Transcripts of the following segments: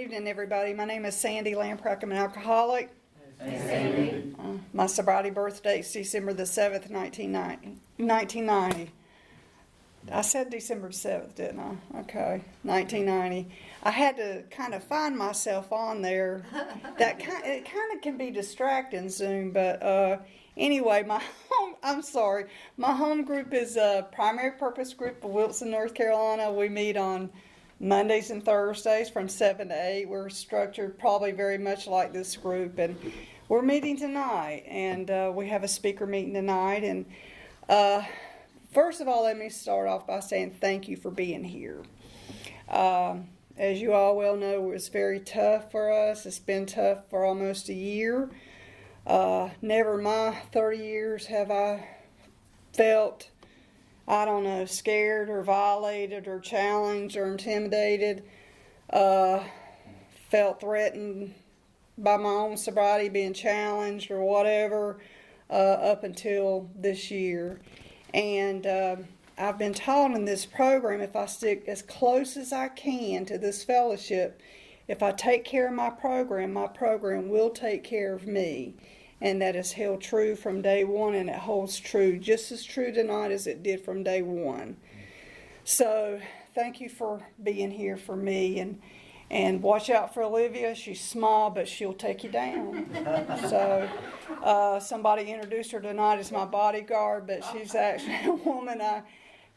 evening, everybody. My name is Sandy Lampreck. I'm an alcoholic. Hey, Sandy. My sobriety birth date's December the 7th, 1990. I said December 7th, didn't I? Okay, 1990. I had to kind of find myself on there. It kind of can be distracting, Zoom, but anyway, my home group is a primary purpose group of Wilson, North Carolina. We meet on Mondays and Thursdays from 7 to 8. We're structured probably very much like this group, and we're meeting tonight, and we have a speaker meeting tonight. And first of all, let me start off by saying thank you for being here. As you all well know, it was very tough for us. It's been tough for almost a year. Never in my 30 years have I felt, scared or violated or challenged or intimidated. Felt threatened by my own sobriety, being challenged or whatever, up until this year. And I've been taught in this program, if I stick as close as I can to this fellowship, if I take care of my program will take care of me. And that is held true from day one, and it holds true, just as true tonight as it did from day one. So thank you for being here for me, and watch out for Olivia. She's small, but she'll take you down. So somebody introduced her tonight as my bodyguard, but she's actually a woman I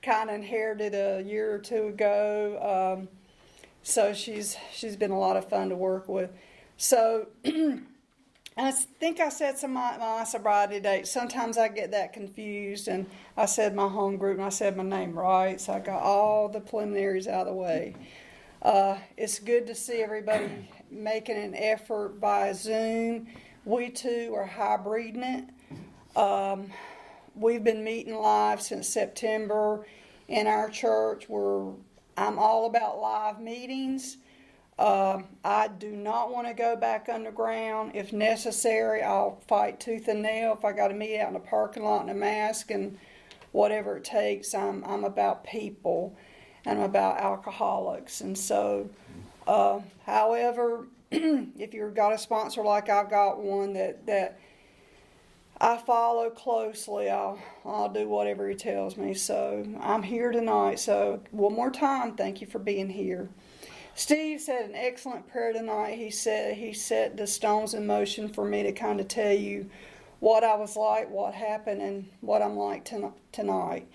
kind of inherited a year or two ago. So she's been a lot of fun to work with. So I think I said some of my sobriety date. Sometimes I get that confused, and I said my home group, and I said my name right, so I got all the preliminaries out of the way. It's good to see everybody making an effort via Zoom. We too are hybriding it. We've been meeting live since September in our church. I'm all about live meetings. I do not want to go back underground. If necessary, I'll fight tooth and nail. If I got to meet out in a parking lot in a mask and whatever it takes, I'm about people. And I'm about alcoholics. And so, however, if you've got a sponsor like I've got one that I follow closely, I'll do whatever he tells me. So I'm here tonight. So one more time, thank you for being here. Steve said an excellent prayer tonight. He said he set the stones in motion for me to kind of tell you what I was like, what happened, and what I'm like tonight.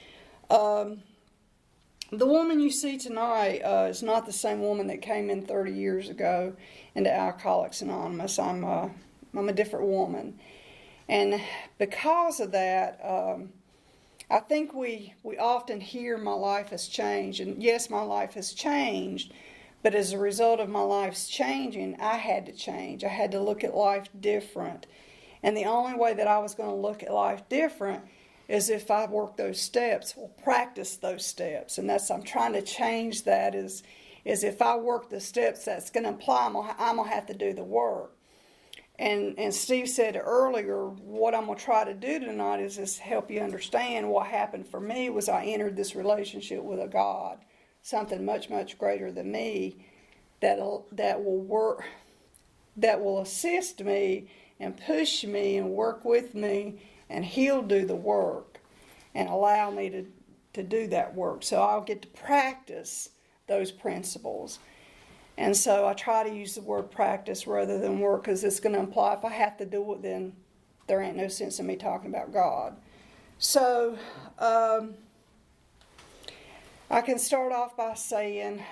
The woman you see tonight is not the same woman that came in 30 years ago into Alcoholics Anonymous. I'm a different woman. And because of that, I think we often hear my life has changed. And yes, my life has changed. But as a result of my life's changing, I had to change. I had to look at life different. And the only way that I was going to look at life different is if I work those steps or practice those steps. And I'm trying to change that is if I work the steps, that's going to imply I'm going to have to do the work. And Steve said earlier, what I'm going to try to do tonight is just help you understand what happened for me was I entered this relationship with a God, something much, much greater than me that will work, that will assist me and push me and work with me, and he'll do the work and allow me to do that work. So I'll get to practice those principles. And so I try to use the word practice rather than work, because it's going to imply if I have to do it, then there ain't no sense in me talking about God. So I can start off by saying,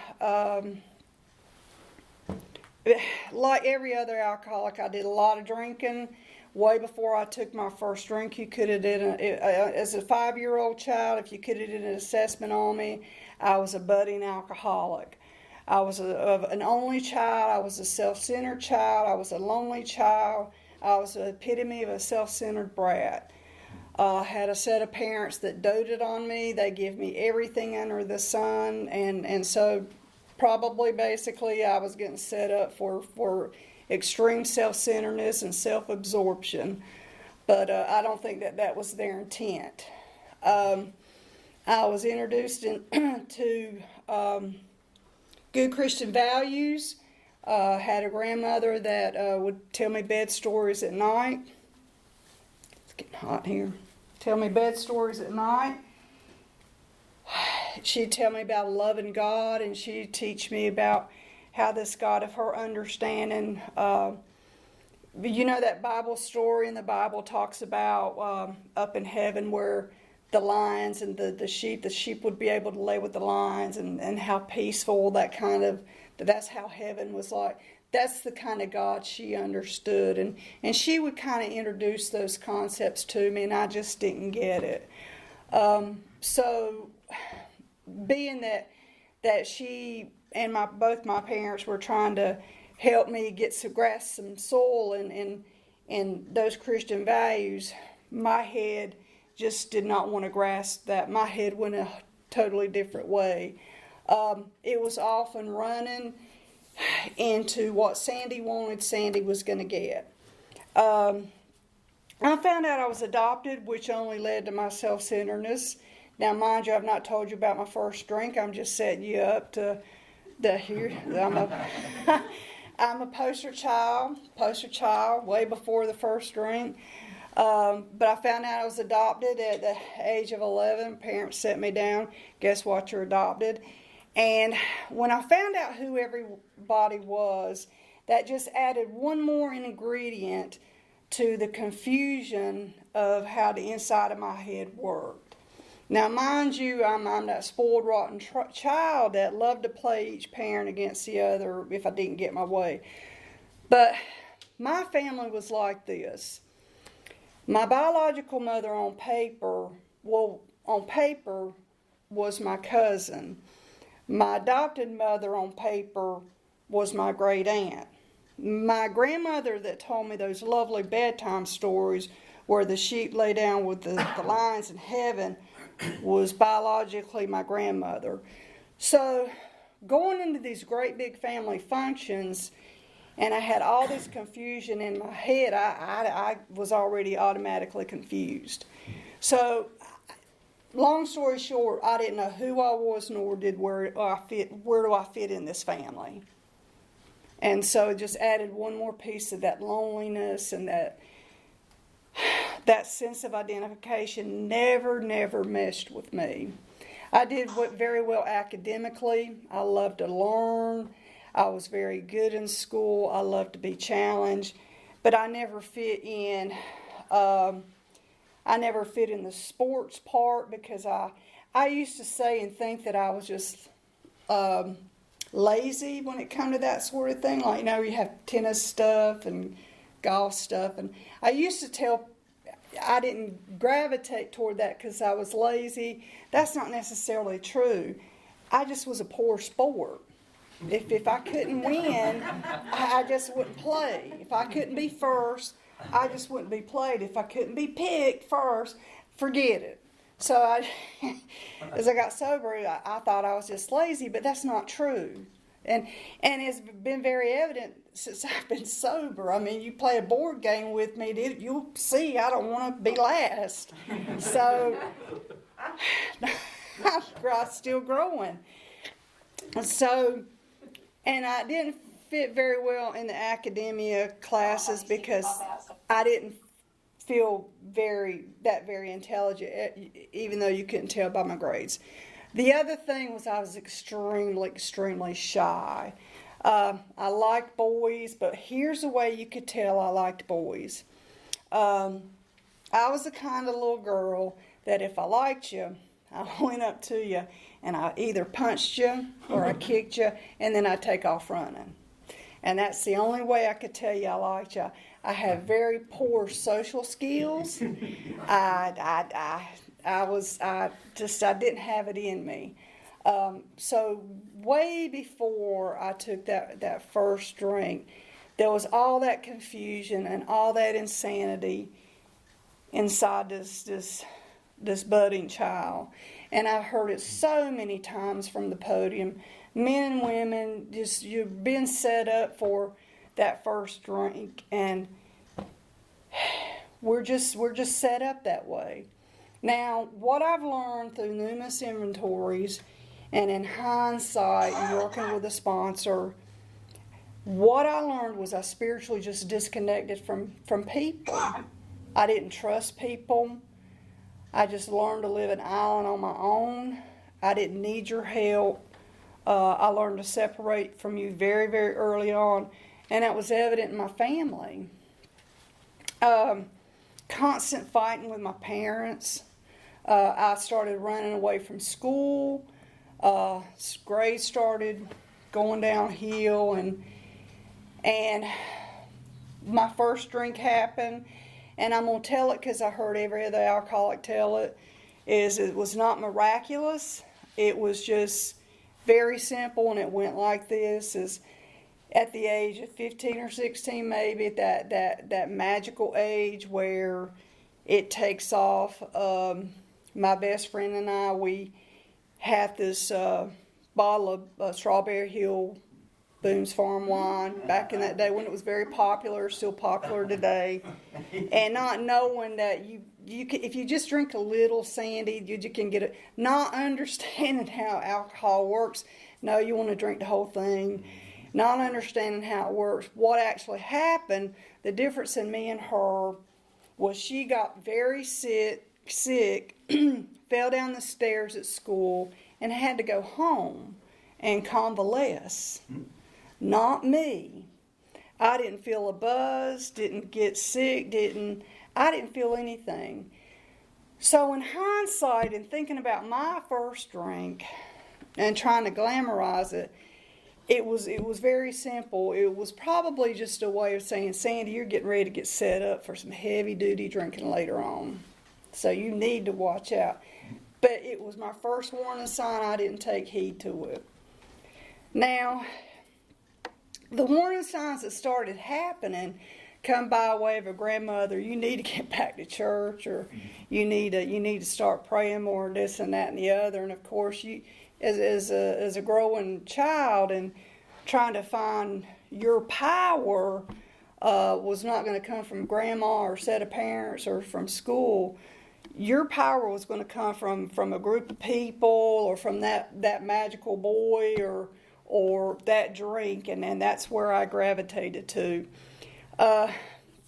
like every other alcoholic, I did a lot of drinking. Way before I took my first drink, you could have as a 5-year-old child, if you could have did an assessment on me, I was a budding alcoholic. I was an only child. I was a self-centered child. I was a lonely child. I was the epitome of a self-centered brat. I had a set of parents that doted on me. They give me everything under the sun, and so probably basically I was getting set up for extreme self-centeredness and self-absorption, but I don't think that was their intent. I was introduced to good Christian values Had a grandmother that would tell me bed stories at night. It's getting hot here. Tell me bed stories at night. She'd tell me about loving God, and she'd teach me about how this God of her understanding. You know that Bible story in the Bible talks about up in heaven where the lions and the sheep would be able to lay with the lions, and how peaceful that's how heaven was like. That's the kind of God she understood, and she would kind of introduce those concepts to me, and I just didn't get it. So being that she and both my parents were trying to help me grasp some soil and those Christian values, my head just did not want to grasp that. My head went a totally different way. It was often running into what Sandy wanted, Sandy was going to get. I found out I was adopted, which only led to my self-centeredness. Now, mind you, I've not told you about my first drink. I'm just setting you up to here. I'm a poster child, way before the first drink. But I found out I was adopted at the age of 11. Parents set me down. Guess what? You're adopted. And when I found out who everybody was, that just added one more ingredient to the confusion of how the inside of my head worked. Now, mind you, I'm that spoiled, rotten child that loved to play each parent against the other if I didn't get my way. But my family was like this. My biological mother on paper was my cousin. My adopted mother on paper was my great aunt. My grandmother that told me those lovely bedtime stories where the sheep lay down with the lions in heaven was biologically my grandmother. So going into these great big family functions, and I had all this confusion in my head, I was already automatically confused. So long story short, I didn't know who I was, nor did where do I fit in this family. And so it just added one more piece of that loneliness, and that sense of identification never meshed with me. I did very well academically. I loved to learn. I was very good in school. I loved to be challenged, but I never fit in. I never fit in the sports part because I used to say and think that I was just lazy when it come to that sort of thing. Like, you have tennis stuff and golf stuff, and I used to tell I didn't gravitate toward that because I was lazy. That's not necessarily true. I just was a poor sport. If I couldn't win, I just wouldn't play. If I couldn't be first, I just wouldn't be played. If I couldn't be picked first, forget it. So as I got sober, I thought I was just lazy, but that's not true. And it's been very evident since I've been sober. I mean, you play a board game with me, you'll see I don't want to be last. So I'm still growing. So, and I didn't fit very well in the academia classes because I didn't feel very intelligent, even though you couldn't tell by my grades. The other thing was I was extremely shy. I liked boys, but here's the way you could tell I liked boys. I was the kind of little girl that if I liked you, I went up to you and I either punched you or I kicked you, and then I'd take off running. And that's the only way I could tell you I liked you. I have very poor social skills. I didn't have it in me. So way before I took that first drink, there was all that confusion and all that insanity inside this budding child. And I've heard it so many times from the podium. Men and women, you've been set up for that first drink, and we're just set up that way. Now, what I've learned through numerous inventories and in hindsight and working with a sponsor, what I learned was I spiritually just disconnected from people. I didn't trust people. I just learned to live an island on my own. I didn't need your help. I learned to separate from you very, very early on, and that was evident in my family. Constant fighting with my parents. I started running away from school. Grades started going downhill, and my first drink happened, and I'm going to tell it because I heard every other alcoholic tell it, is it was not miraculous. It was just very simple, and it went like this, is at the age of 15 or 16 maybe, that magical age where it takes off. My best friend and I, we had this bottle of Strawberry Hill Boone's Farm wine back in that day when it was very popular, still popular today, and not knowing that you can, if you just drink a little, Sandy, you can get it. Not understanding how alcohol works. No, you want to drink the whole thing. Not understanding how it works. What actually happened, the difference in me and her was she got very sick, fell down the stairs at school, and had to go home and convalesce. Not me. I didn't feel a buzz, didn't get sick, I didn't feel anything. So in hindsight, and thinking about my first drink and trying to glamorize it, it was very simple. It was probably just a way of saying, Sandy, you're getting ready to get set up for some heavy duty drinking later on. So you need to watch out. But it was my first warning sign. I didn't take heed to it. Now, the warning signs that started happening come by way of a grandmother. You need to get back to church, or you need to start praying more, this and that and the other. And of course, you as a growing child and trying to find your power was not going to come from grandma or set of parents or from school. Your power was going to come from a group of people, or from that magical boy, or that drink, and then that's where I gravitated to.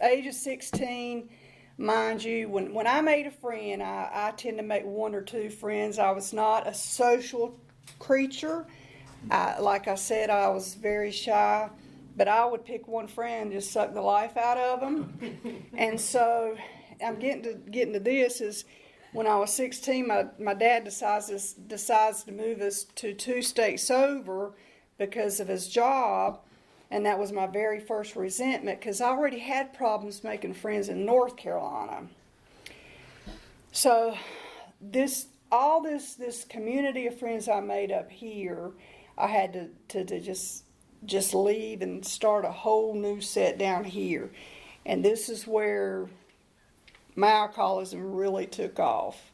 Age of 16, mind you, when I made a friend, I tend to make one or two friends. I was not a social creature. Like I said, I was very shy, but I would pick one friend and just suck the life out of them. And so I'm getting to this is when I was 16, my dad decides to move us to 2 states over because of his job, and that was my very first resentment because I already had problems making friends in North Carolina. So this community of friends I made up here, I had to just leave and start a whole new set down here, and this is where my alcoholism really took off,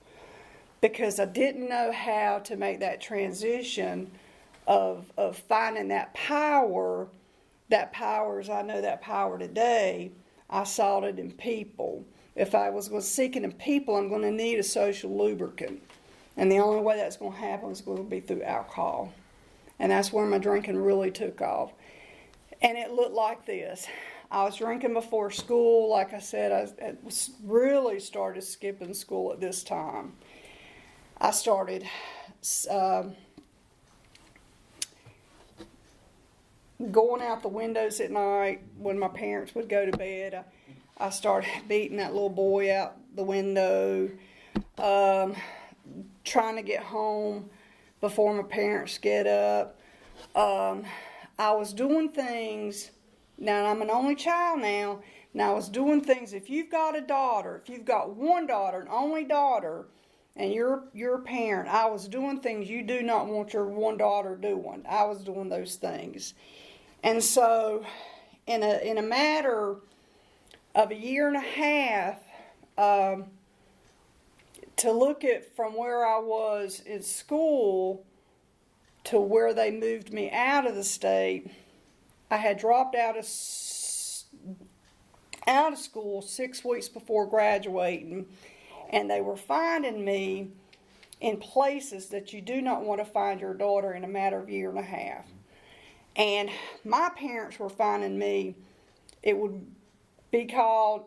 because I didn't know how to make that transition of finding that power as I know that power today. I sought it in people. If I was seeking in people, I'm going to need a social lubricant, and the only way that's going to happen is going to be through alcohol, and that's where my drinking really took off. And it looked like this. I was drinking before school. Like I said, I really started skipping school at this time. I started going out the windows at night when my parents would go to bed. I started beating that little boy out the window, trying to get home before my parents get up. I was doing things. Now, I'm an only child now. Now, I was doing things, if you've got a daughter, if you've got one daughter, an only daughter, and you're a parent, I was doing things you do not want your one daughter doing. I was doing those things. And so, in a matter of a year and a half, to look at from where I was in school to where they moved me out of the state, I had dropped out of school 6 weeks before graduating, and they were finding me in places that you do not want to find your daughter in a matter of a year and a half. And my parents were finding me, it would be called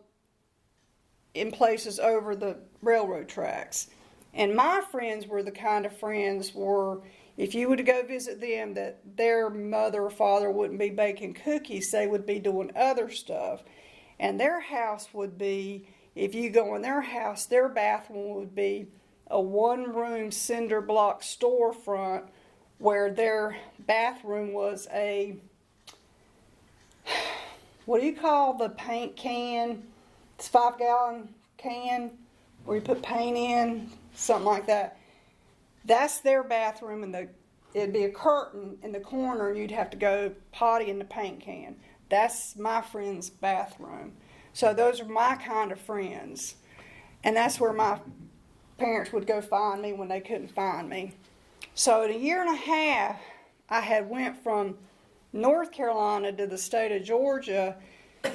in places over the railroad tracks. And my friends were the kind of friends where if you were to go visit them, that their mother or father wouldn't be baking cookies, they would be doing other stuff. And their house would be, if you go in their house, their bathroom would be a one-room cinder block storefront where their bathroom was a, what do you call the paint can? It's a 5-gallon can where you put paint in, something like that. That's their bathroom, and it'd be a curtain in the corner, and you'd have to go potty in the paint can. That's my friend's bathroom. So those are my kind of friends. And that's where my parents would go find me when they couldn't find me. So in a year and a half, I had went from North Carolina to the state of Georgia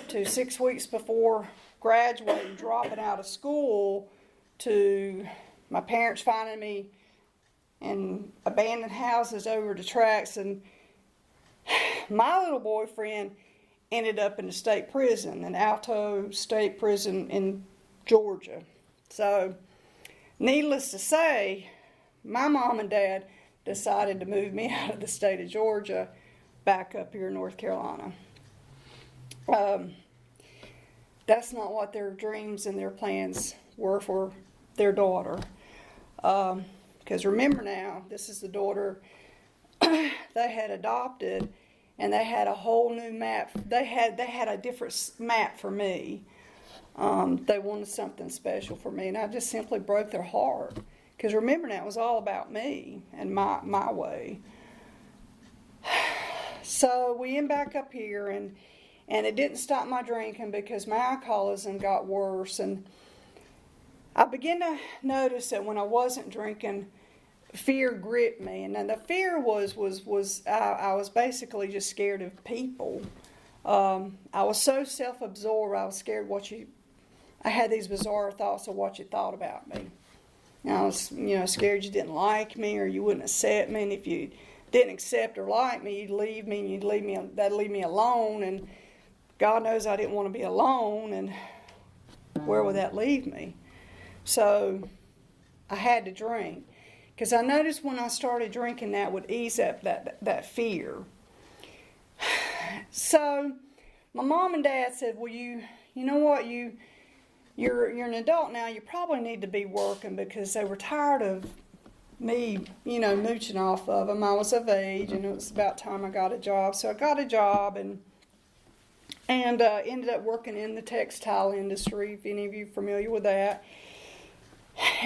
to 6 weeks before graduating, dropping out of school, to my parents finding me in abandoned houses over the tracks. And my little boyfriend ended up in the state prison, an Alto State Prison in Georgia. So, needless to say, my mom and dad decided to move me out of the state of Georgia back up here in North Carolina. That's not what their dreams and their plans were for their daughter. Because remember now, this is the daughter they had adopted, and they had a whole new map. They had a different map for me. They wanted something special for me, and I just simply broke their heart. Because remember now, it was all about me and my way. So we end back up here, and it didn't stop my drinking because my alcoholism got worse. And I began to notice that when I wasn't drinking, fear gripped me. And then the fear was I was basically just scared of people. I was so self-absorbed, I was scared I had these bizarre thoughts of what you thought about me. And I was, scared you didn't like me or you wouldn't accept me. And if you didn't accept or like me, you'd leave me, and that'd leave me alone. And God knows I didn't want to be alone, and where would that leave me? So I had to drink. Because I noticed when I started drinking, that would ease up that fear. So my mom and dad said, well, you know what, you're an adult now, you probably need to be working, because they were tired of me, mooching off of them. I was of age, and it was about time I got a job. So I got a job and ended up working in the textile industry, if any of you are familiar with that.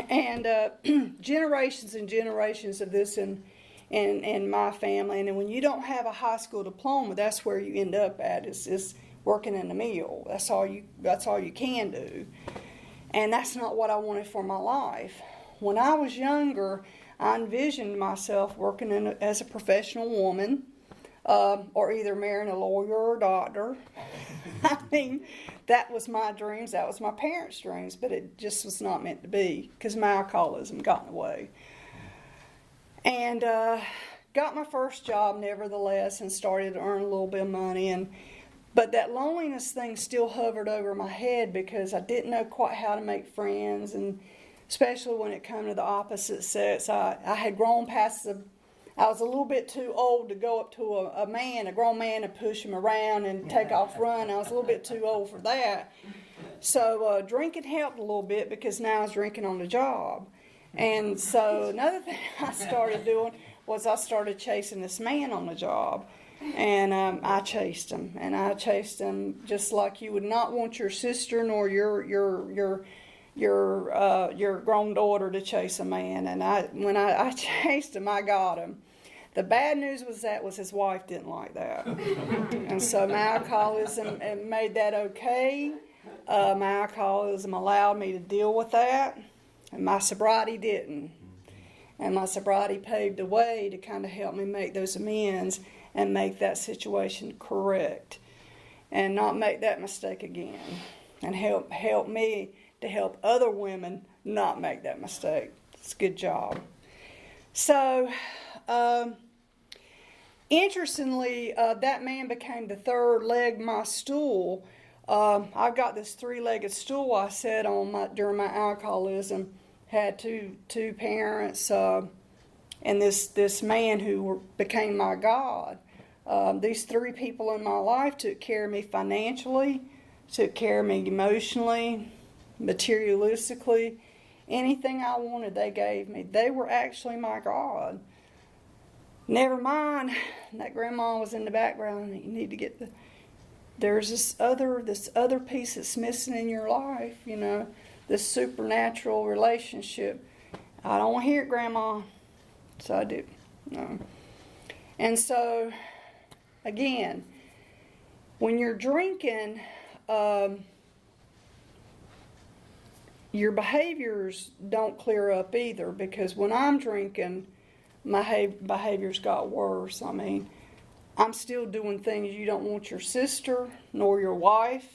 And generations and generations of this in my family. And then when you don't have a high school diploma, that's where you end up at, is working in the mill. That's all you can do. And that's not what I wanted for my life. When I was younger, I envisioned myself working as a professional woman, or either marrying a lawyer or a doctor. I mean, that was my dreams. That was my parents' dreams, but it just was not meant to be because my alcoholism got in the way. And got my first job, nevertheless, and started to earn a little bit of money. But that loneliness thing still hovered over my head because I didn't know quite how to make friends, and especially when it came to the opposite sex. I had grown past I was a little bit too old to go up to a grown man, and push him around and take off running. I was a little bit too old for that. So drinking helped a little bit because now I was drinking on the job. And so another thing I started doing was I started chasing this man on the job. And I chased him. And I chased him just like you would not want your sister nor your grown daughter to chase a man. And when I chased him, I got him. The bad news was his wife didn't like that. And so my alcoholism made that okay. My alcoholism allowed me to deal with that. And my sobriety didn't. And my sobriety paved the way to kind of help me make those amends and make that situation correct. And not make that mistake again. And help me to help other women not make that mistake. It's a good job. So, Interestingly, that man became the third leg of my stool. I've got this three-legged stool I sat on during my alcoholism. Had two parents, and this man who became my God. These three people in my life took care of me financially, took care of me emotionally, materialistically. Anything I wanted, they gave me. They were actually my God. Never mind, that grandma was in the background. You need to get there's this other piece that's missing in your life, this supernatural relationship. I don't want to hear it, Grandma. So I do. No. And so, again, when you're drinking, your behaviors don't clear up either, because when I'm drinking, my behaviors got worse. I mean, I'm still doing things you don't want your sister, nor your wife,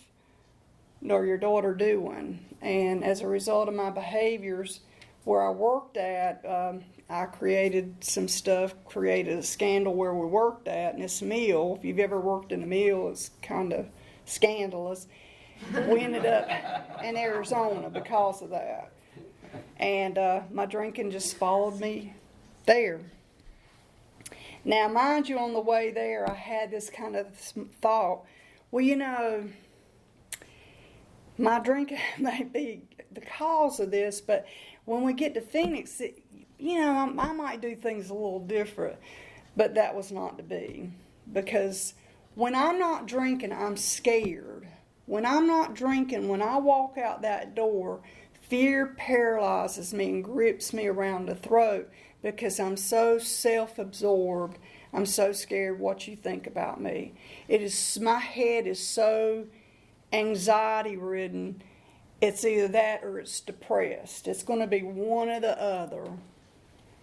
nor your daughter doing. And as a result of my behaviors, where I worked at, I created some stuff, created a scandal where we worked at, and this mill, if you've ever worked in a mill, it's kind of scandalous. We ended up in Arizona because of that. And my drinking just followed me there. Now, mind you, on the way there, I had this kind of thought, well, my drinking may be the cause of this, but when we get to Phoenix, I might do things a little different. But that was not to be, because when I'm not drinking, I'm scared. When I'm not drinking, when I walk out that door, fear paralyzes me and grips me around the throat, because I'm so self-absorbed. I'm so scared what you think about me. My head is so anxiety-ridden. It's either that or it's depressed. It's going to be one or the other.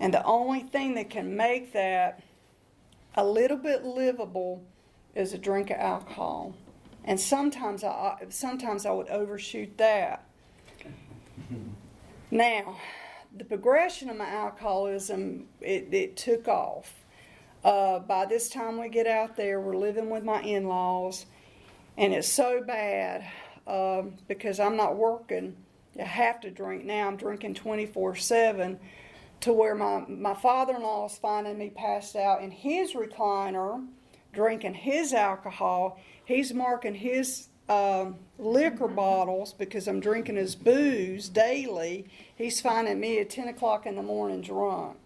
And the only thing that can make that a little bit livable is a drink of alcohol. And sometimes I would overshoot that. Now, the progression of my alcoholism, it took off. By this time we get out there, we're living with my in-laws, and it's so bad because I'm not working. I have to drink now. I'm drinking 24/7, to where my father-in-law is finding me passed out in his recliner, drinking his alcohol. He's marking his liquor bottles because I'm drinking his booze daily. He's finding me at 10 o'clock in the morning drunk.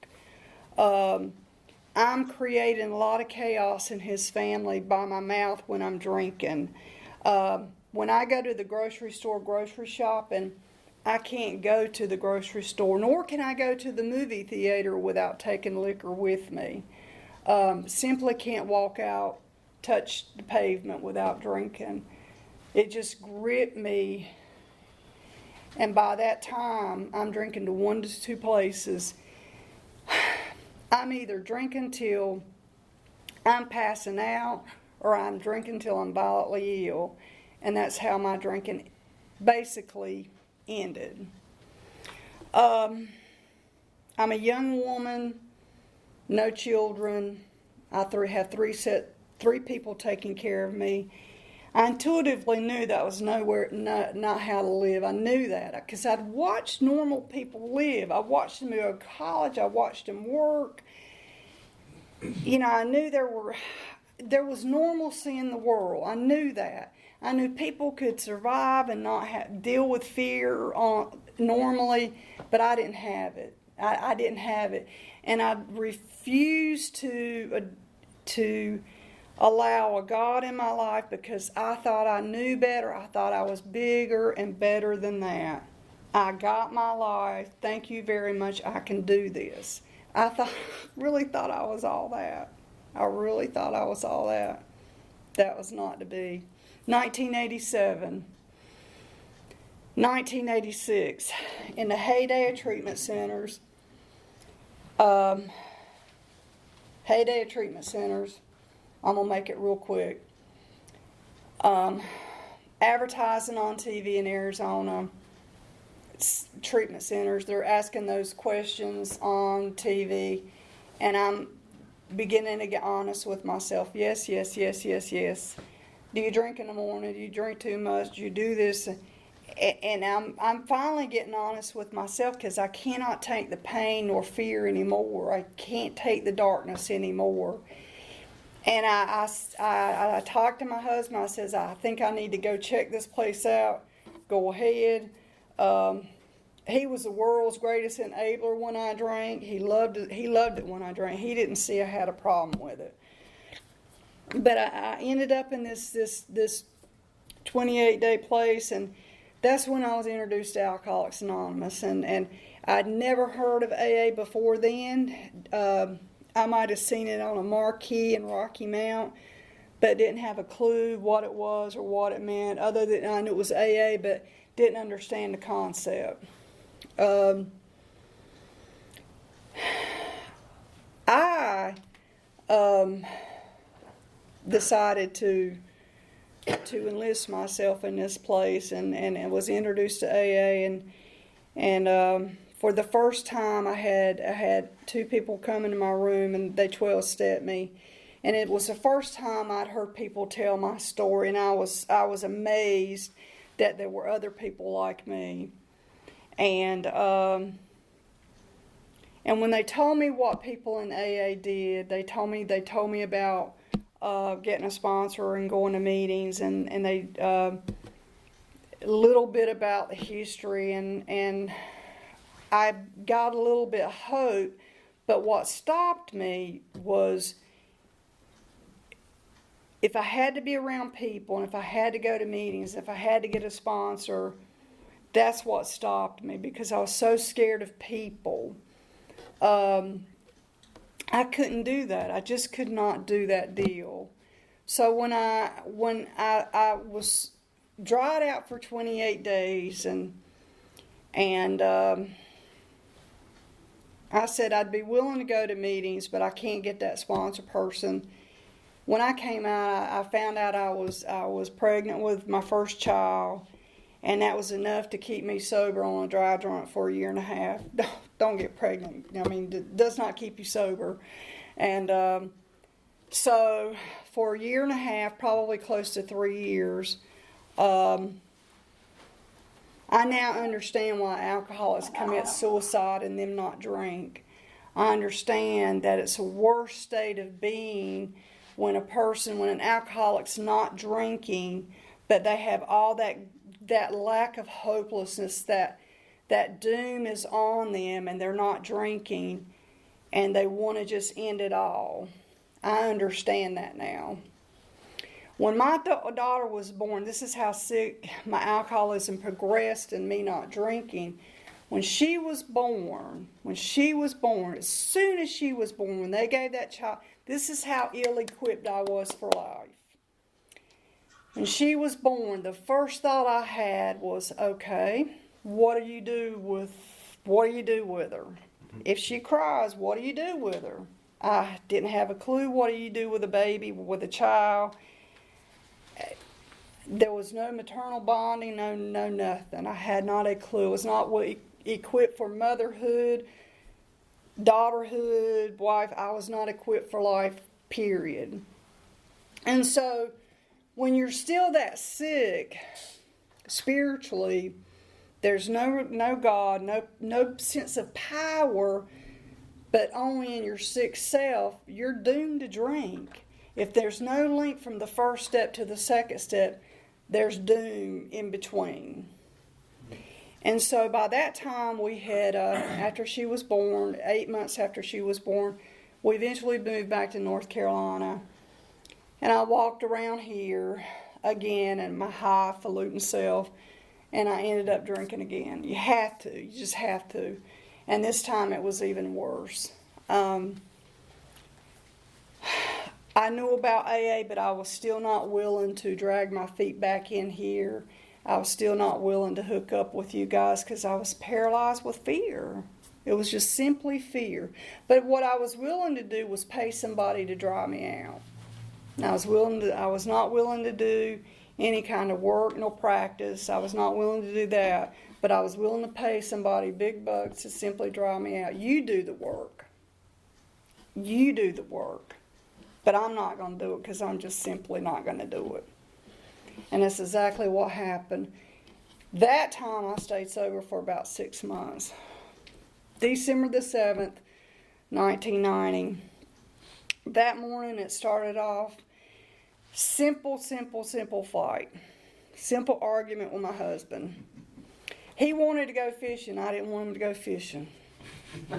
I'm creating a lot of chaos in his family by my mouth when I'm drinking. When I go to the grocery store grocery shopping, I can't go to the grocery store, nor can I go to the movie theater without taking liquor with me. Simply can't walk out, touch the pavement without drinking. It just gripped me, and by that time, I'm drinking to 1 to 2 places. I'm either drinking till I'm passing out, or I'm drinking till I'm violently ill, and that's how my drinking basically ended. I'm a young woman, no children. I have three people taking care of me. I intuitively knew that was not how to live. I knew that because I'd watched normal people live. I watched them go to college. I watched them work. I knew there was normalcy in the world. I knew that. I knew people could survive and not deal with fear normally, but I didn't have it. I didn't have it, and I refused to allow a God in my life because I thought I knew better. I thought I was bigger and better than that. I got my life. Thank you very much. I can do this. Really thought I was all that. I really thought I was all that. That was not to be. 1987. 1986. In the heyday of treatment centers. I'm going to make it real quick. Advertising on TV in Arizona, treatment centers, they're asking those questions on TV, and beginning to get honest with myself. Yes, yes, yes, yes, yes. Do you drink in the morning? Do you drink too much? Do you do this? And I'm finally getting honest with myself, because I cannot take the pain nor fear anymore. I can't take the darkness anymore. And I talked to my husband. I says, I think I need to go check this place out. Go ahead. He was the world's greatest enabler when I drank. He loved it when I drank. He didn't see I had a problem with it. But I ended up in this 28-day place, and that's when I was introduced to Alcoholics Anonymous. And I'd never heard of AA before then. I might have seen it on a marquee in Rocky Mount, but didn't have a clue what it was or what it meant, other than I knew it was AA, but didn't understand the concept. I decided to enlist myself in this place, and was introduced to AA, and for the first time I had two people come into my room, and they 12-stepped me, and it was the first time I'd heard people tell my story, and I was amazed that there were other people like me, and when they told me what people in AA did, they told me about getting a sponsor and going to meetings, and they a little bit about the history, and I got a little bit of hope. But what stopped me was, if I had to be around people, and if I had to go to meetings, if I had to get a sponsor, that's what stopped me, because I was so scared of people. I couldn't do that. I just could not do that deal. So when I was dried out for 28 days, and I said I'd be willing to go to meetings, but I can't get that sponsor person. When I came out, I found out I was pregnant with my first child, and that was enough to keep me sober on a dry joint for a year and a half. Don't get pregnant. I mean, it does not keep you sober. And so for a year and a half, probably close to 3 years, I now understand why alcoholics commit suicide and them not drink. I understand that it's a worse state of being when an alcoholic's not drinking, but they have all that lack of hopelessness, that doom is on them, and they're not drinking, and they want to just end it all. I understand that now. When my daughter was born, this is how sick my alcoholism progressed and me not drinking. When she was born, as soon as she was born, when they gave that child, this is how ill-equipped I was for life. When she was born, the first thought I had was, okay, what do you do with her? If she cries, what do you do with her? I didn't have a clue. What do you do with a baby, with a child? There was no maternal bonding, no nothing. I had not a clue. I was not equipped for motherhood, daughterhood, wife. I was not equipped for life, period. And so when you're still that sick spiritually, there's no God, no sense of power, but only in your sick self, you're doomed to drink. If there's no link from the first step to the second step, there's doom in between. And so by that time, we had, after she was born, 8 months after she was born, we eventually moved back to North Carolina. And I walked around here again in my highfalutin self, and I ended up drinking again. You just have to. And this time it was even worse. I knew about AA, but I was still not willing to drag my feet back in here. I was still not willing to hook up with you guys because I was paralyzed with fear. It was just simply fear. But what I was willing to do was pay somebody to dry me out. And I was not willing to do any kind of work, no practice. I was not willing to do that. But I was willing to pay somebody big bucks to simply dry me out. You do the work. You do the work. But I'm not going to do it because I'm just simply not going to do it. And that's exactly what happened. That time I stayed sober for about 6 months. December the 7th, 1990. That morning it started off simple fight. Simple argument with my husband. He wanted to go fishing. I didn't want him to go fishing.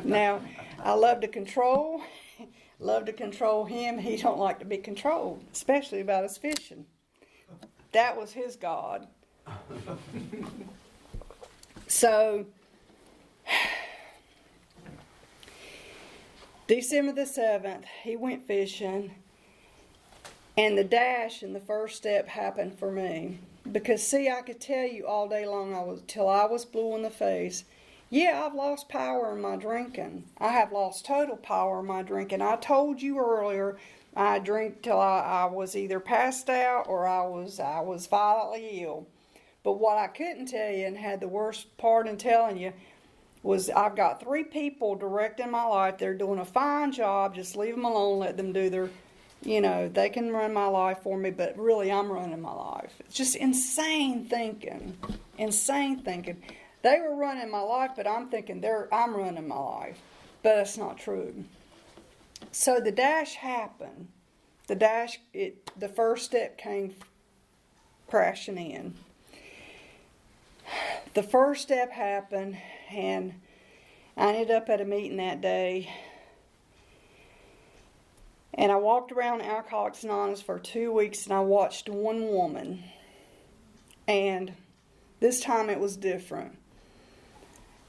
Now, I love to control him. He don't like to be controlled, especially about his fishing. That was his God. So, December the 7th, he went fishing, and the dash and the first step happened for me. Because, see, I could tell you all day long till I was blue in the face. Yeah, I've lost power in my drinking. I have lost total power in my drinking. I told you earlier, I drink till I was either passed out or I was violently ill. But what I couldn't tell you and had the worst part in telling you was I've got 3 people directing my life. They're doing a fine job. Just leave them alone. Let them do their, they can run my life for me, but really I'm running my life. It's just insane thinking. Insane thinking. They were running my life, but I'm thinking I'm running my life. But that's not true. So the dash happened. The first step came crashing in. The first step happened, and I ended up at a meeting that day. And I walked around Alcoholics Anonymous for 2 weeks, and I watched one woman. And this time it was different.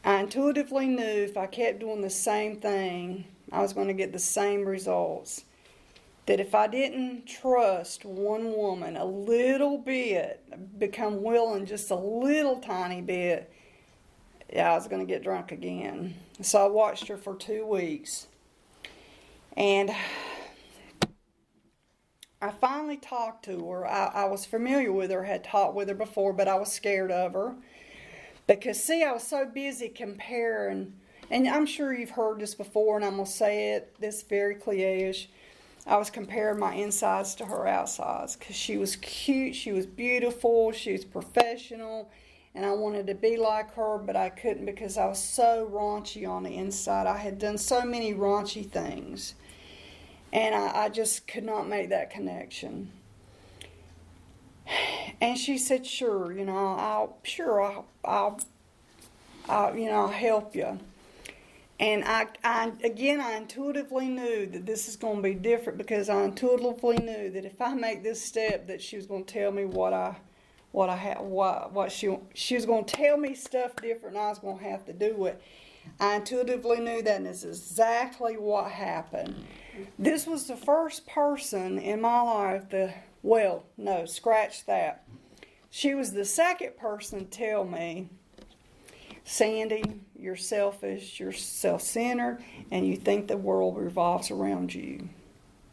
I intuitively knew if I kept doing the same thing, I was going to get the same results. That if I didn't trust one woman a little bit, become willing just a little tiny bit, I was going to get drunk again. So I watched her for 2 weeks. And I finally talked to her. I was familiar with her, had talked with her before, but I was scared of her. Because, see, I was so busy comparing, and I'm sure you've heard this before, and I'm going to say it, this very cliche-ish. I was comparing my insides to her outsides because she was cute, she was beautiful, she was professional, and I wanted to be like her, but I couldn't because I was so raunchy on the inside. I had done so many raunchy things, and I just could not make that connection. And she said, "Sure, I'll help you." And I intuitively knew that this is going to be different because I intuitively knew that if I make this step, that she was going to tell me she was going to tell me stuff different, and I was going to have to do it. I intuitively knew that, and it's exactly what happened. This was the first person in my life scratch that. She was the second person to tell me, "Sandy, you're selfish, you're self-centered, and you think the world revolves around you."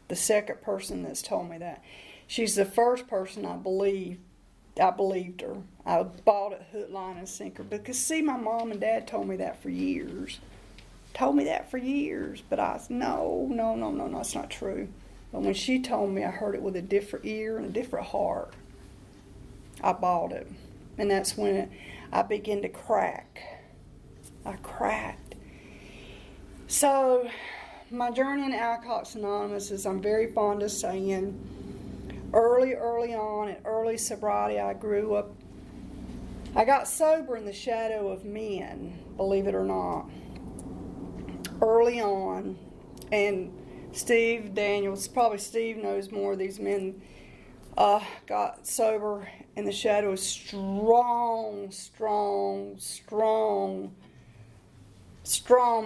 The second person that's told me that. She's the first person I believed her. I bought it hook, line, and sinker. Because, see, my mom and dad told me that for years. But I said, no, it's not true. But when she told me, I heard it with a different ear and a different heart. I bought it. And that's when I began to crack. I cracked. So, my journey in Alcoholics Anonymous is, I'm very fond of saying, early on, in early sobriety, I grew up. I got sober in the shadow of men, believe it or not. Early on. And Steve Daniels, probably Steve knows more of these men, got sober in the shadow of strong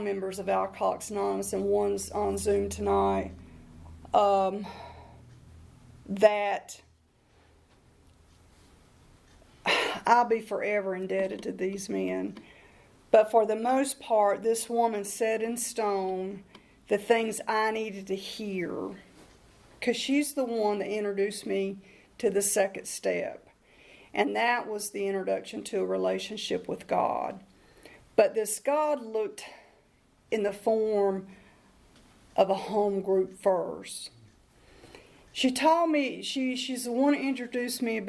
members of Alcoholics Anonymous, and one's on Zoom tonight, that I'll be forever indebted to these men. But for the most part, this woman set in stone the things I needed to hear, because she's the one that introduced me to the second step. And that was the introduction to a relationship with God. But this God looked in the form of a home group first. She told me, she's the one who introduced me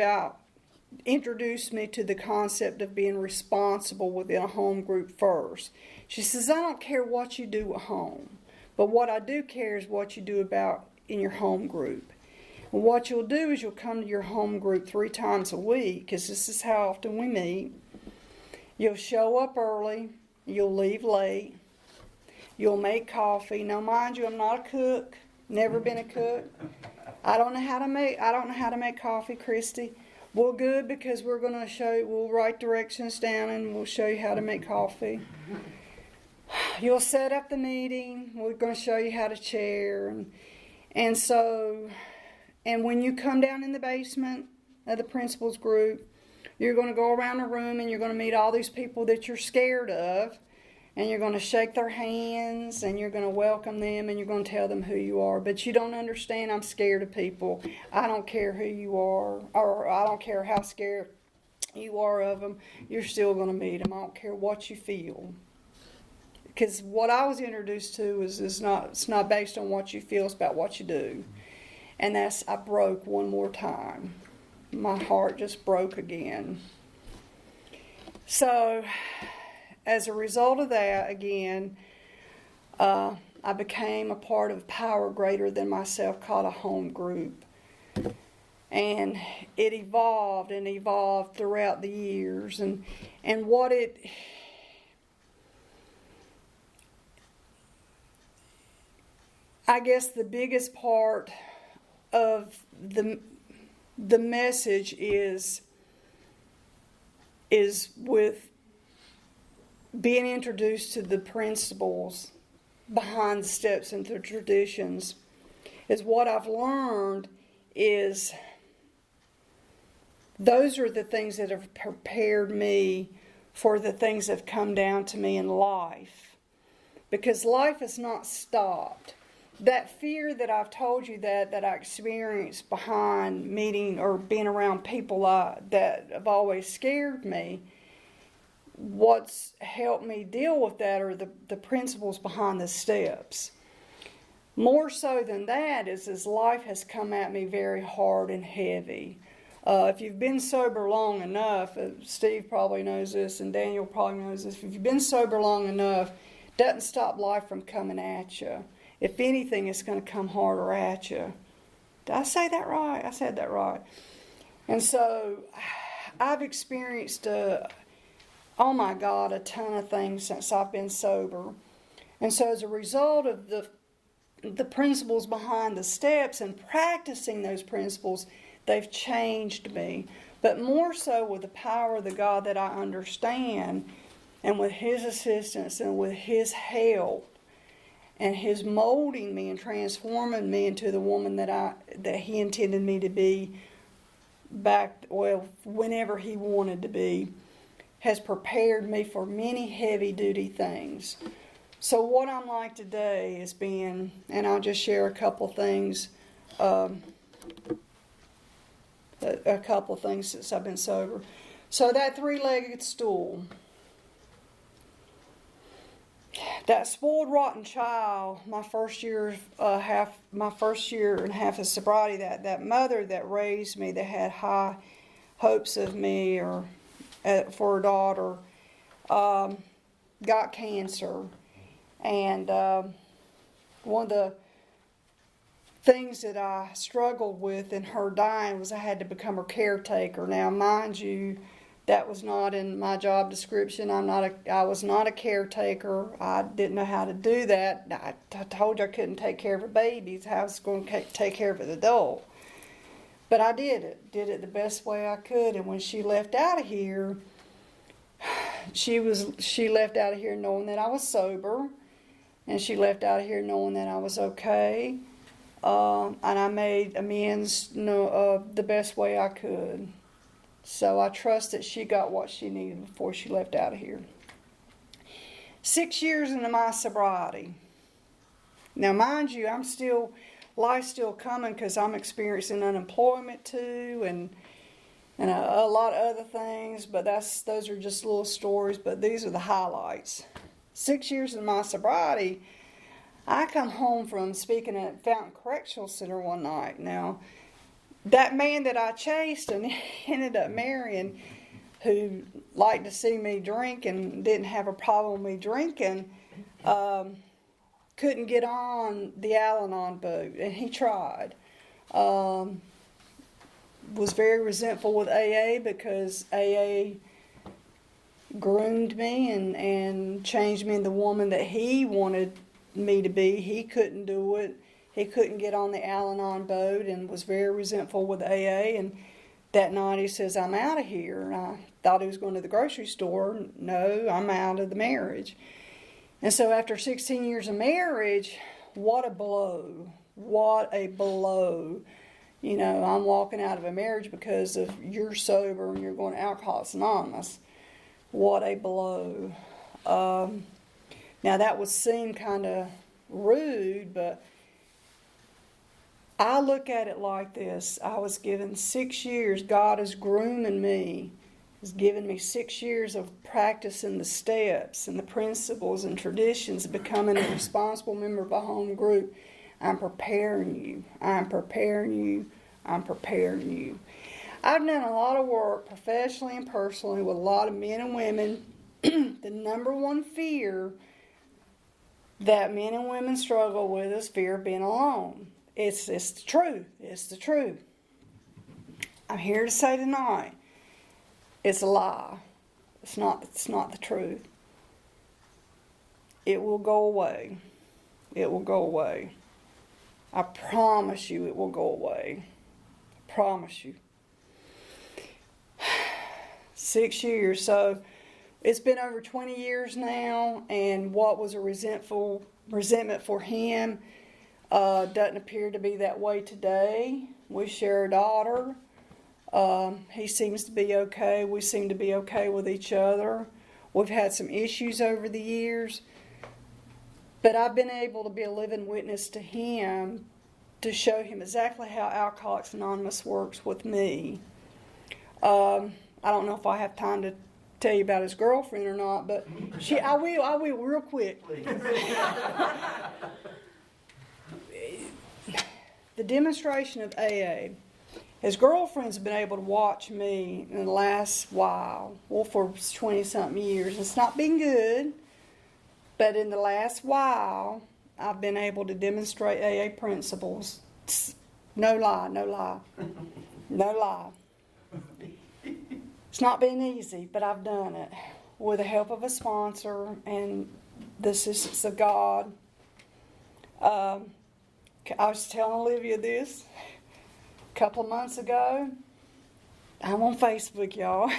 to the concept of being responsible within a home group first. She says, I don't care what you do at home, but what I do care is what you do about in your home group. And what you'll do is you'll come to your home group 3 times a week, because this is how often we meet. You'll show up early, you'll leave late, you'll make coffee. Now mind you, I'm not a cook, never been a cook. I don't know how to make coffee, Christy. Well, good, because we're going to show you, we'll write directions down and we'll show you how to make coffee. You'll set up the meeting. We're going to show you how to chair. And when you come down in the basement of the principals group, you're going to go around the room and you're going to meet all these people that you're scared of. And you're going to shake their hands, and you're going to welcome them, and you're going to tell them who you are. But you don't understand, I'm scared of people. I don't care who you are, or I don't care how scared you are of them. You're still going to meet them. I don't care what you feel. Because what I was introduced to it's not based on what you feel, it's about what you do. And I broke one more time. My heart just broke again. So, as a result of that, again, I became a part of power greater than myself called a home group. And it evolved and evolved throughout the years. And what I guess the biggest part of the message is with being introduced to the principles behind the steps and the traditions, is what I've learned is those are the things that have prepared me for the things that have come down to me in life. Because life has not stopped. That fear that I've told you that I experienced behind meeting or being around people that have always scared me, what's helped me deal with that are the principles behind the steps. More so than that is life has come at me very hard and heavy. If you've been sober long enough, Steve probably knows this and Daniel probably knows this, if you've been sober long enough, it doesn't stop life from coming at you. If anything, it's going to come harder at you. Did I say that right? I said that right. And so I've experienced oh my God, a ton of things since I've been sober. And so as a result of the principles behind the steps and practicing those principles, they've changed me. But more so with the power of the God that I understand, and with His assistance and with His help, and His molding me and transforming me into the woman that He intended me to be whenever He wanted to be, has prepared me for many heavy-duty things. So what I'm like today is being, and I'll just share a couple things since I've been sober. So that 3-legged stool, that spoiled, rotten child, my first year and a half of sobriety, that mother that raised me, that had high hopes of me or for her daughter, got cancer. And one of the things that I struggled with in her dying was I had to become her caretaker. Now, mind you, that was not in my job description. I was not a caretaker. I didn't know how to do that. I told you I couldn't take care of her babies. How I was going to take care of an adult. But I did it the best way I could. And when she left out of here, she left out of here knowing that I was sober, and she left out of here knowing that I was okay. And I made amends the best way I could. So I trust that she got what she needed before she left out of here. 6 years into my sobriety. Now, mind you, life's still coming because I'm experiencing unemployment too, and a lot of other things. But those are just little stories. But these are the highlights. 6 years in my sobriety, I come home from speaking at Fountain Correctional Center one night. Now, that man that I chased and ended up marrying, who liked to see me drink and didn't have a problem with me drinking, couldn't get on the Al-Anon boat, and he tried. Was very resentful with AA because AA groomed me and changed me into the woman that he wanted me to be. He couldn't do it. He couldn't get on the Al-Anon boat and was very resentful with AA. And that night he says, I'm out of here. And I thought he was going to the grocery store. No, I'm out of the marriage. And so after 16 years of marriage, what a blow. What a blow. You know, I'm walking out of a marriage because of you're sober and you're going to Alcoholics Anonymous. What a blow. Now that would seem kind of rude, but I look at it like this. I was given 6 years. God is grooming me. He's given me 6 years of practicing the steps and the principles and traditions of becoming a responsible member of a home group. I'm preparing you. I'm preparing you. I'm preparing you. I've done a lot of work professionally and personally with a lot of men and women. The number one fear that men and women struggle with is fear of being alone. It's the truth. It's the truth. I'm here to say tonight, it's a lie. It's not the truth. It will go away. It will go away. I promise you it will go away. I promise you. 6 years. So it's been over 20 years now, and what was a resentment for him doesn't appear to be that way today. We share a daughter. He seems to be okay. We seem to be okay with each other. We've had some issues over the years, but I've been able to be a living witness to him to show him exactly how Alcoholics Anonymous works with me. I don't know if I have time to tell you about his girlfriend or not, but I will real quick. The demonstration of AA. His girlfriend's been able to watch me in the last while, well, for 20-something years. It's not been good, but in the last while, I've been able to demonstrate AA principles. No lie, no lie, no lie. It's not been easy, but I've done it with the help of a sponsor and the assistance of God. I was telling Olivia this a couple of months ago. I'm on Facebook, y'all.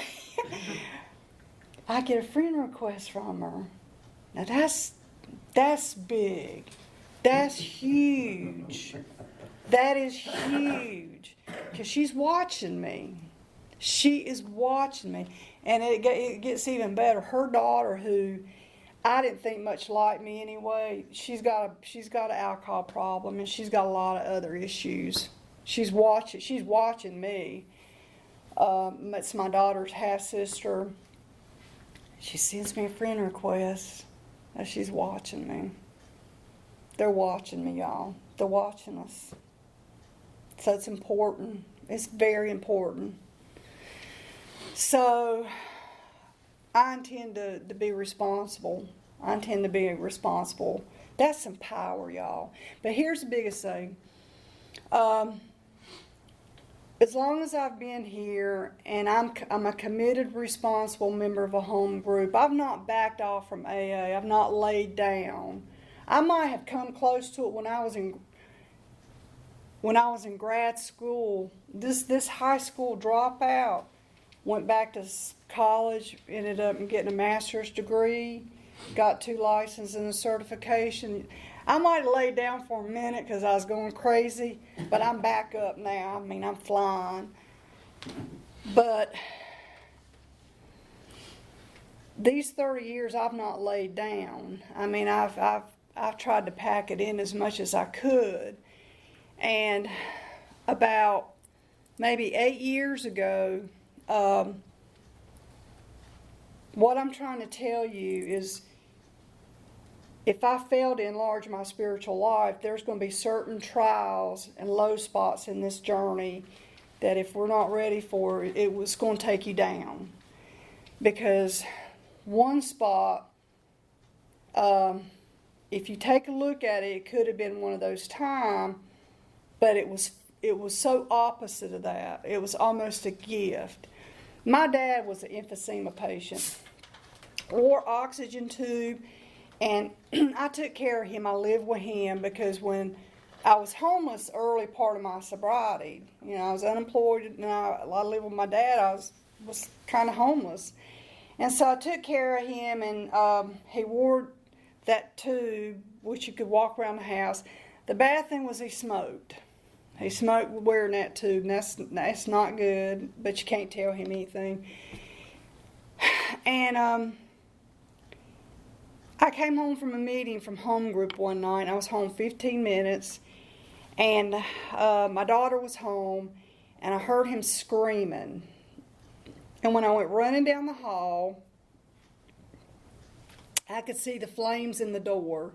I get a friend request from her. Now that's big. That's huge. That is huge. Because she's watching me. She is watching me. And it gets even better. Her daughter, who I didn't think much like me anyway, she's got an alcohol problem, and she's got a lot of other issues. She's watching me. It's my daughter's half-sister. She sends me a friend request. And she's watching me. They're watching me, y'all. They're watching us. So it's important. It's very important. So I intend to be responsible. I intend to be responsible. That's some power, y'all. But here's the biggest thing. As long as I've been here and I'm a committed, responsible member of a home group, I've not backed off from AA. I've not laid down. I might have come close to it when I was in grad school. This high school dropout went back to college, ended up getting a master's degree, got 2 licenses and a certification. I might have laid down for a minute because I was going crazy, but I'm back up now. I mean, I'm flying. But these 30 years, I've not laid down. I mean, I've tried to pack it in as much as I could. And about maybe 8 years ago, what I'm trying to tell you is if I fail to enlarge my spiritual life, there's going to be certain trials and low spots in this journey that if we're not ready for it, it was going to take you down. Because one spot, if you take a look at it, it could have been one of those times, but it was so opposite of that. It was almost a gift. My dad was an emphysema patient, wore oxygen tube, and I took care of him. I lived with him because when I was homeless early part of my sobriety, I was unemployed and I lived with my dad. I was kind of homeless. And so I took care of him, and he wore that tube, which you could walk around the house. The bad thing was he smoked. He smoked wearing that tube, and that's not good, but you can't tell him anything. And I came home from a meeting from home group one night. I was home 15 minutes, and my daughter was home, and I heard him screaming. And when I went running down the hall, I could see the flames in the door.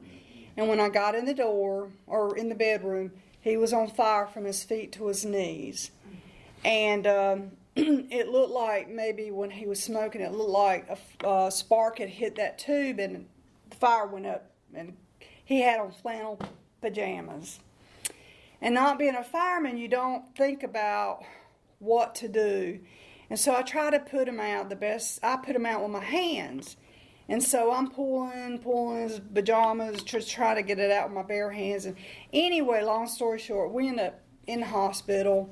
And when I got in the door, or in the bedroom, he was on fire from his feet to his knees. And it looked like maybe when he was smoking, it looked like a spark had hit that tube and the fire went up. And he had on flannel pajamas. And not being a fireman, you don't think about what to do. And so I try to put him out the best. I put him out with my hands. And so I'm pulling his pajamas to try to get it out with my bare hands. And anyway, long story short, we end up in the hospital.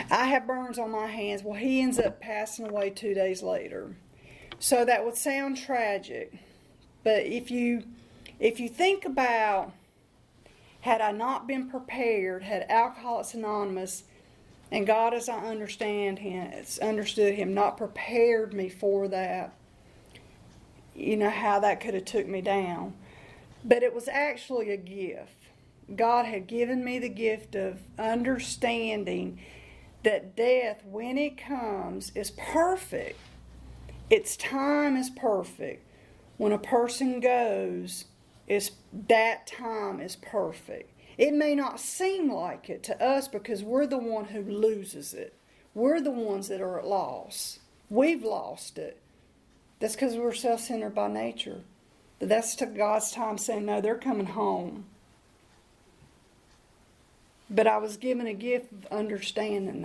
I have burns on my hands. Well, he ends up passing away 2 days later. So that would sound tragic. But if you think about, had I not been prepared, had Alcoholics Anonymous and God, as I understood him, not prepared me for that, how that could have took me down. But it was actually a gift. God had given me the gift of understanding that death, when it comes, is perfect. Its time is perfect. When a person goes, that time is perfect. It may not seem like it to us because we're the one who loses it. We're the ones that are at loss. We've lost it. That's because we're self-centered by nature. But that's to God's time saying, no, they're coming home. But I was given a gift of understanding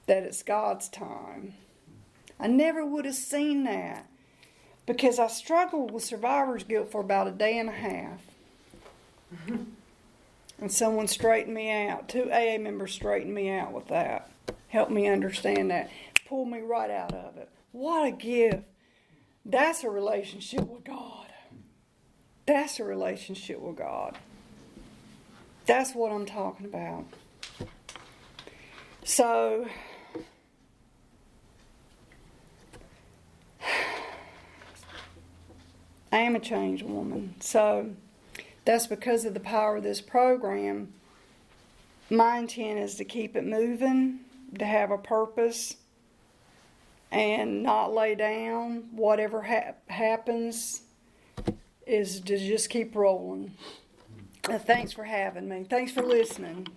that it's God's time. I never would have seen that because I struggled with survivor's guilt for about a day and a half. And someone straightened me out. 2 AA members straightened me out with that. Helped me understand that. Pulled me right out of it. What a gift. That's a relationship with God. That's a relationship with God. That's what I'm talking about. So, I am a changed woman. So, that's because of the power of this program. My intent is to keep it moving, to have a purpose, and not lay down. Whatever happens is to just keep rolling. Thanks for having me. Thanks for listening.